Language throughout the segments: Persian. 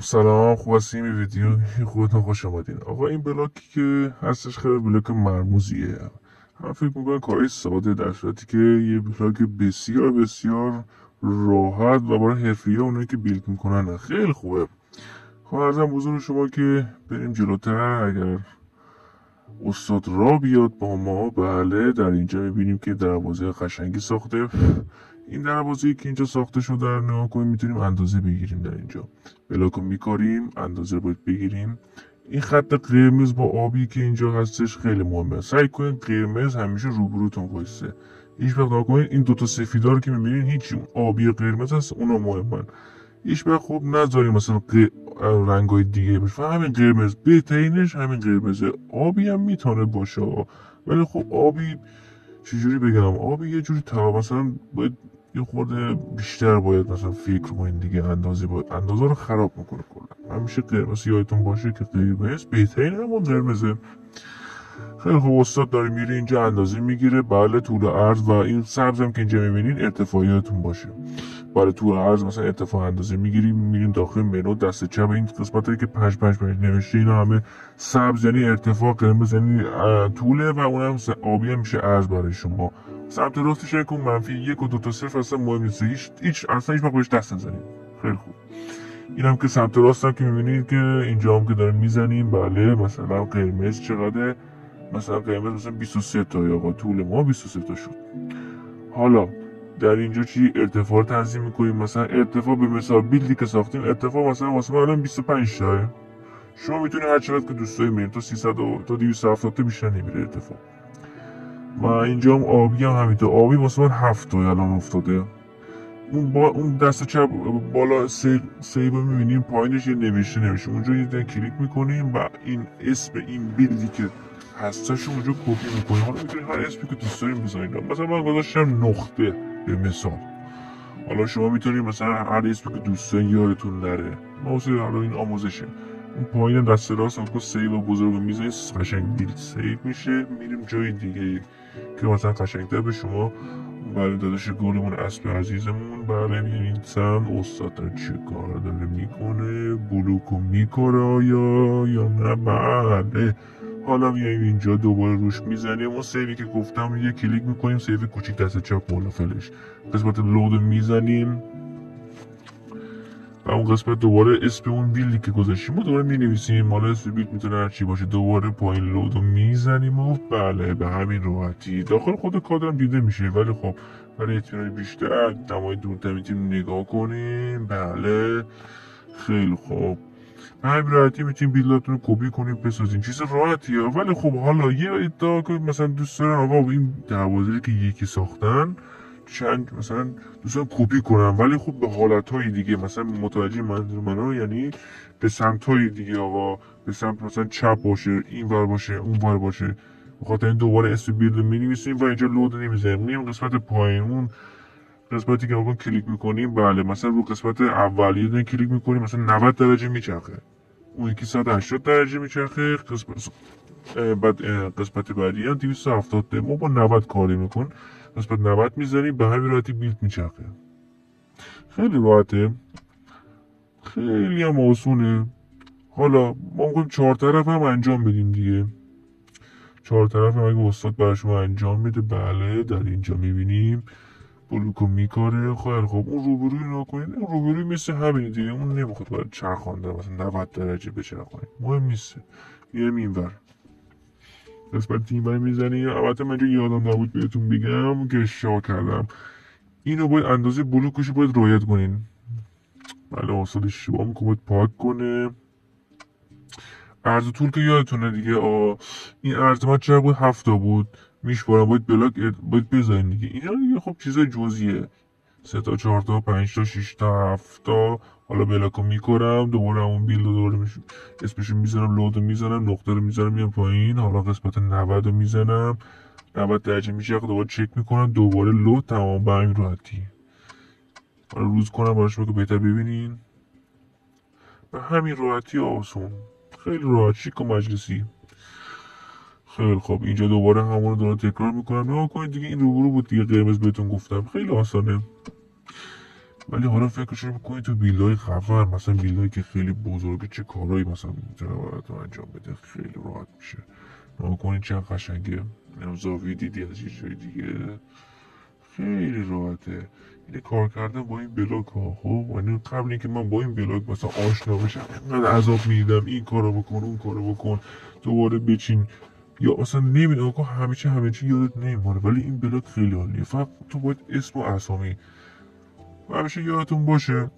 سلام، خوب هستیم. این ویدیو خودتون خوش آمدین. آقا این بلاکی که هستش خیلی بلاک مرموزیه. من فکر میکنم کارهای ساده، در صورتی که یه بلاک بسیار بسیار راحت و برای حرفی‌ها اونایی که بیلد میکنن خیلی خوبه. خب ارزم بزرگ شما که بریم جلوتر. اگر استاد را بیاد با ما، بله، در اینجا میبینیم که دروازه قشنگی ساخته. این دروازه‌ای که اینجا ساخته شده رو نگاه کنیم، میتونیم اندازه بگیریم. در اینجا بلاکو میکاریم، اندازه رو باید بگیریم. این خط قرمز با آبی که اینجا هستش خیلی مهمه. سعی کنید قرمز همیشه روبروتون وایسه. هیچ وقت نکنید این دوتا سفیدا رو که میبینید، هیچ آبی و قرمز هست، اونا مهمن. هیچ وقت خوب نذاریم مثلا رنگای دیگه باشه. همین قرمز بهترینش، همین قرمز. آبی هم میتونه باشه، ولی خب آبی چجوری بگم، آبی یه جوری مثلا باید یه خورده بیشتر باید مثلا فکر کنین دیگه. اندازه رو خراب میکنه کلا. همیشه قرمز یادتون باشه که قرمز بهترین همون قرمزه. خیلی خوب، استاد داره میره اینجا اندازه میگیره. بله، طول و عرض و این سبز هم که اینجا میبینین ارتفاعیاتون باشه. برای طول و عرض مثلا ارتفاع اندازه میگیریم، میریم داخل منو دست چپ. این قسمتایی که 5 نوشته اینا همه سبز یعنی ارتفاع، قرمز یعنی طوله و اونم آبی هم میشه عرض برای شما. سمت راستش کن -1 و 2 تا 0 اصلا مهم نیست. هیچ اصلا هیچ وقت بهش دست نزنید. خیلی خوب. اینم که سمت راست هم که میبینید که اینجا هم که داریم میزنیم. بله، مثلا قرمز چقدره؟ مثلا قرمز مثلا 23 تا، یا آقا طول ما 23 تا شد. حالا در اینجا چی ارتفاع رو تنظیم میکنیم. مثلا ارتفاع به مثال بیلدی که ساختیم، ارتفاع مثلا واسه من الان 25 تاه. شما میتونید هر چقدر که دوست دارید میرین، تا 300 تا 270 تا بیشتر نمیره ارتفاع. و اینجا هم آبی هم همینطور. آبی واسه من 7 تا الان افتاده. اون دست چپ بالا سیو میبینیم، پایینش یه نوشته اونجا یه کلیک میکنیم و این اسم این بیلدی که هستش اونجا کپی میکنیم. حالا میتونید هر اسمی که دوست داریم بزنید. مثلا من گذاشتم نقطه به مثال. حالا شما میتونید مثلا هر اسمی که دوست دارین یادتون نره. حالا این آموزشه. اون پایین دست راست هم که سیو بزرگ میزنید، قشنگ بیلد سیو میشه. میریم جای دیگه که مثلا قشنگتر به شما. بله داداش گلمون، اسب عزیزمون. بله می‌نویسم استاد داره چه کار داره میکنه، بلوکو میکاره یا نه. بله، حالا میایم اینجا دوباره روش میزنیم. اون سیوی که گفتم یه کلیک میکنیم، سیو کوچیک دست چپ بالا فلش قسمت لود میزنیم و اون قسمت دوباره اسم اون بیلدی که گذاشتیم و دوباره مینویسیم. حالا اسم بیلد میتونه هر چی باشه. دوباره پایین لود رو میزنیم و بله به همین راحتی داخل خود کادرم دیده میشه. ولی خب برای اطمینان بیشتر دمای دورتر میتونیم نگاه کنیم. بله خیلی خوب، به همین راحتی میتونیم بیلداتون رو کپی کنیم بسازیم. چیز راحتیه. ولی خب حالا یه ادعا کنید مثلا دوست دارن آقا این دروازه که یکی ساختن چند مثلا دوستان کپی کنم، ولی خب به حالتهای دیگه، مثلا متوجه منظور منو، یعنی به سمتهای دیگه. آقا به سمت مثلا چپ باشه، این ور باشه، اون ور باشه. بخاطر این دوباره اسم بیلد رو می‌نویسیم و اینجا لود نمی‌زنیم. میریم قسمت پایین، اون قسمتی که آقا کلیک می‌کنیم. بله مثلا رو قسمت اولیه کلیک می‌کنیم، مثلا 90 درجه میچرخه. اون یکی 180 درجه میچرخه. بعد قسمت بعدی هم 270. ما با 90 کاری میکن. قسمت 90 میزنیم، به همین راحتی بیلد میچرخه. خیلی راحته، خیلی هم آسونه. حالا ما میگیم 4 طرف هم انجام بدیم دیگه. 4 طرف هم اگه استاد برای شما انجام میده. بله در اینجا میبینیم بلوکو میکاره. خیلی خب، اون روبروی رو کنید. اون روبروی مثل همین دیگه، اون نمیخواد باید چرخانده مثلا 90 درجه بچرخونید، مهم نیست. میرم اینور قسمت تیمای میزنی. البته من یادم نبود بهتون بگم که اشتباه کردم. اینو باید اندازه بلوکش باید رعایت کنین. بله استاد اشتباه میکنه، باید پاک کنه. عرض و طول که یادتونه دیگه. این عرض من چرا بود 7 تا بود، میشمارم باید بلاک باید بزنین دیگه. اینا دیگه خب چیزای جزئیه. 3 تا 4 تا 5 تا 6 تا 7 تا. حالا بلاکو میکنم، دوباره همون بیلد رو دوباره اسمشو میزنم، لود رو میزنم، نقطه رو میزنم، میام پایین. حالا قسمت 90 رو میزنم، 90 درجه میشه. دوباره چک میکنم، دوباره لود. تمام به همین راحتی. حالا روز کنم برای شما که بهتر ببینین. به همین راحتی آسون، خیلی راحت، شیک و مجلسی. خیلی خوب، اینجا دوباره همون رو دارم تکرار میکنم. نگاه کنید دیگه، این روبرو بود دیگه، قرمز بهتون گفتم. خیلی آسانه. ولی حالا فکرشو بکنید تو بیلدهای خفن، مثلا بیلدهایی که خیلی بزرگه چه کارهایی مثلا میتونه براتون انجام بده، خیلی راحت میشه. نگاه کنید چند قشنگه، زاویه دیدی از یه جای دیگه، خیلی راحته. اینه کار کردن با این بلاک ها. خب یعنی قبل اینکه من با این بلاک مثلا آشنا بشم انقدر عذاب میدیدم، این کارو بکن اون کارو بکن دوباره بچین، یا اصلا نمیدونم آقا همه چی یادت نمیمونه. ولی این بلاک خیلی عالیه، فقط تو باید اسم و اسامی و همیشه یادتون باشه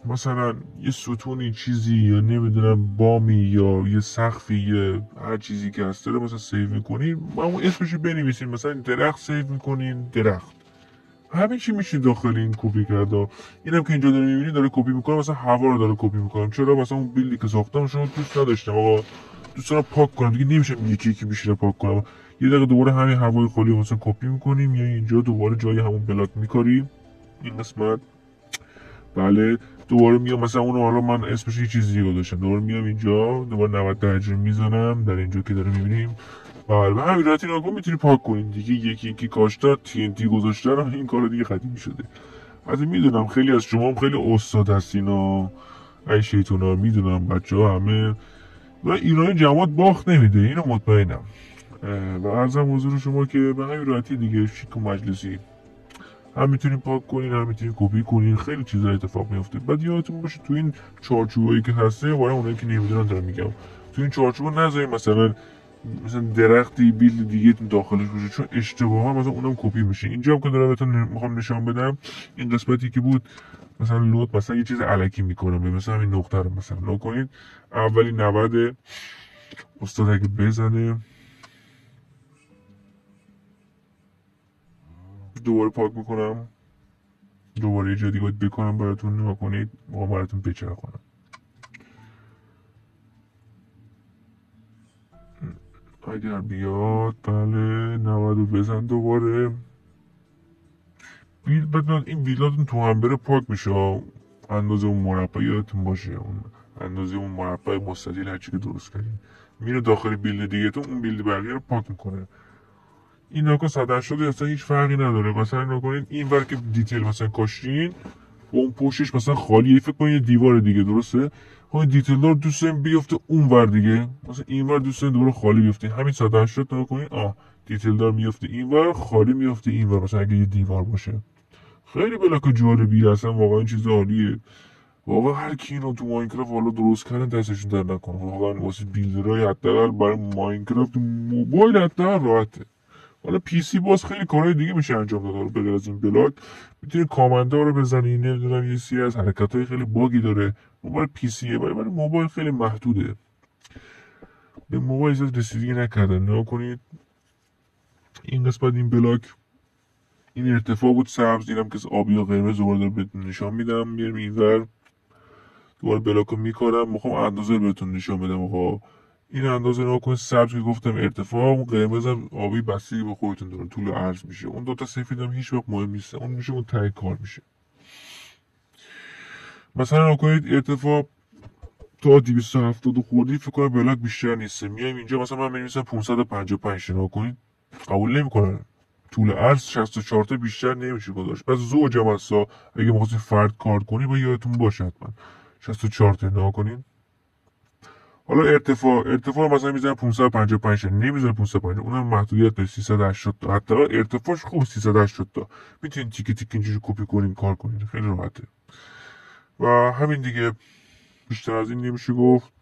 مثلا یه ستونی چیزی یا نمیدونم بامی یا یه سقفی یا هر چیزی که هست داره مثلا سیو میکنین، اون اسمشو بنویسین. مثلا درخت سیو میکنین، درخت، همه چی میشه داخل این کپی کرده. اینم که اینجا داره میبینی داره کپی میکنه، مثلا هوا رو داره کپی میکنم. چرا؟ مثلا اون بیلدی که ساختم شما دوست نداشتم آقا، دوست دارم پاک کنم دیگه، نمیشه یکی یکی بیشتر پاک کنم. یه دقیقه دوباره همین هوای خالی مثلا کپی میکنیم یا اینجا دوباره جای همون بلاک میکاریم این قسمت. بله دوباره میام مثلا اونو، حالا من اسمش یه چیزی گذاشتم، دوباره میام اینجا دوباره 90 درجه میزنم در اینجا که داره میبینیم. بله به همین راحتی نگاه میتونی پاک کنین دیگه. یکی یکی کاشتا TNT گذاشتن این کار دیگه قدیمی شده. البته میدونم خیلی از شما هم خیلی استاد هستین و ای شیطونا، میدونم بچه ها همه و ایرانی جماعت باخت نمیده، اینو مطمئنم. و عرضم حضور شما که به همین راحتی دیگه شیک و مجلسی هم میتونین پاک کنین، هم میتونین کپی کنین، خیلی چیزا اتفاق میفته. بعد یادتون باشه تو این چارچوبایی که هسته، برای اونایی که نمیدونن دارم میگم، تو این چارچوبا نذارین مثلا درختی بیلد دیگه داخلش باشه، چون اشتباها مثلا اونم کپی میشه. اینجا هم که دارم بهتون میخوام نشون بدم، این قسمتی که بود مثلا لود مثلا یه چیز الکی میکنم، مثلا همین نقطه رو مثلا نکنید اولی 90 استاد اگه بزنه دوباره پاک میکنم، دوباره یه جا دیگه باید بکنم براتون، نگاه کنید ما براتون بچرخونم. اگر بیاد بله 90 بزن دوباره. بعد این بیلاتون تو هم بره پاک میشه، اندازه اون مربع یادتون باشه، اون اندازه اون مربع مستطیل هرچی که درست کردین میره داخل بیلد دیگه تو، اون بیلد بقیه رو پاک میکنه. این ناکا 180 اصلا هیچ فرقی نداره. مثلا نکنین این ور که دیتیل مثلا کاشین با اون پشتش مثلا خالیه، فکر کنین یه دیوار دیگه درسته، خب دیتیل دار دوست داریم بیفته اون ور دیگه، مثلا این ور دوست داریم دوباره خالی بیفته، همین 180 نکنین دیتیل دار میفته این ور، خالی میفته این ور، مثلا اگه یه دیوار باشه. خیلی بلاک جالبی هستن واقعا، چیز عالیه واقعا. هر کی اینو تو ماینکرافت والا درست کردن دستشون در نکنه واقعا، واسه بیلدرهای حداقل برای ماینکرافت موبایل حداقل راحته. حالا پی سی باز خیلی کارهای دیگه میشه انجام داد بغیر از این بلاک، میتونی کامندا رو بزنی، نمیدونم یه سری از حرکت‌های خیلی باگی داره. موبایل پی سیه برای موبایل خیلی محدوده، به موبایل زیاد رسیدگی نکردن. نگاه کنید این قسمت این بلاک این ارتفاع بود سبز، اینم که آبی یا قرمز دوباره داره بهتون نشون میدم. میرم اینور دوباره بلاک رو میکارم، میخوام اندازه بهتون نشون بدم. آقا این اندازه نگاه کنید، سبز که گفتم ارتفاع، اون قرمز هم آبی بستگی به خودتون داره طول و عرض میشه. اون دوتا سفید هم هیچ وقت مهم نیست، اون میشه اون ته کار میشه. مثلا نگاه کنید ارتفاع تا 270 خوردی فکر کنم بلاک بیشتر نیست. میایم اینجا مثلا من بنویسم 555 نگاه کنید قبول نمیکنه، طول عرض 64 تا بیشتر نمیشه گذاشت. پس زوج هم هستا اگه می‌خواستین فرد کار کنی با یادتون باشه حتما 64 تا نگاه کنین. حالا ارتفاع مثلا میذارم 555 نمیذارم 550، اونم محدودیت داره 380 تا، حتی ارتفاعش خوب 380 تا میتونین تیکه تیکه اینجوری کپی کنین کار کنین، خیلی راحته. و همین دیگه، بیشتر از این نمیشه گفت.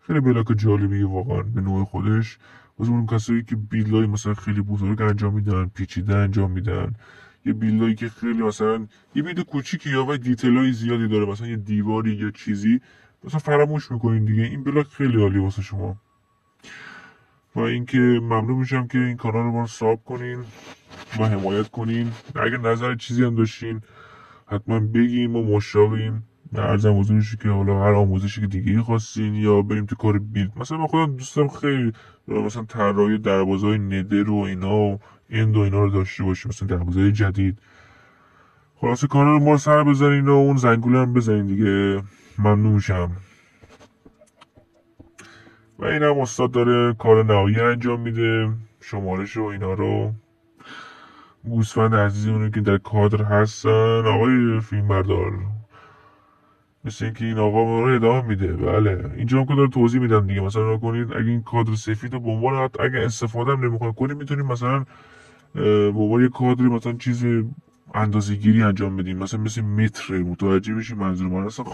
خیلی بلاک جالبیه واقعا به نوع خودش، واسه اون کسایی که بیلدای مثلا خیلی بزرگ انجام میدن، پیچیده انجام میدن، یه بیلدایی که خیلی مثلا یه بیلد کوچیکی یا ولی دیتیلای زیادی داره، مثلا یه دیواری یا چیزی مثلا فراموش میکنین دیگه، این بلاک خیلی عالی واسه شما. و اینکه ممنون میشم که این کانال رو ما ساب کنین و حمایت کنین. اگر نظر چیزی هم داشتین حتما بگیم، ما مشتاقیم. ارزم حضورش که حالا هر آموزشی که دیگه خواستین یا بریم تو کار بیلد، مثلا من خودم دوستم خیلی مثلا طراحی دروازه‌های ندر و اینا و اند و اینا رو داشته باشیم، مثلا دروازه‌های جدید. خلاصه کانال ما رو سر بزنین و اون زنگوله هم بزنین دیگه، ممنون میشم. و این هم استاد داره کار نهایی انجام میده، شمارش و اینا رو گوسفند عزیزمون که در کادر هستن. آقای فیلمبردار، مثل اینکه این آقا ما رو ادامه میده. بله اینجا هم که داره توضیح میدم دیگه، مثلا رو کنید اگه این کادر سفید رو به عنوان اگه استفاده هم نمیخواید کنید، میتونید مثلا به عنوان یه کادری مثلا چیز اندازه‌گیری انجام بدیم، مثلا مثل متر، متوجه بشید منظور من اصلا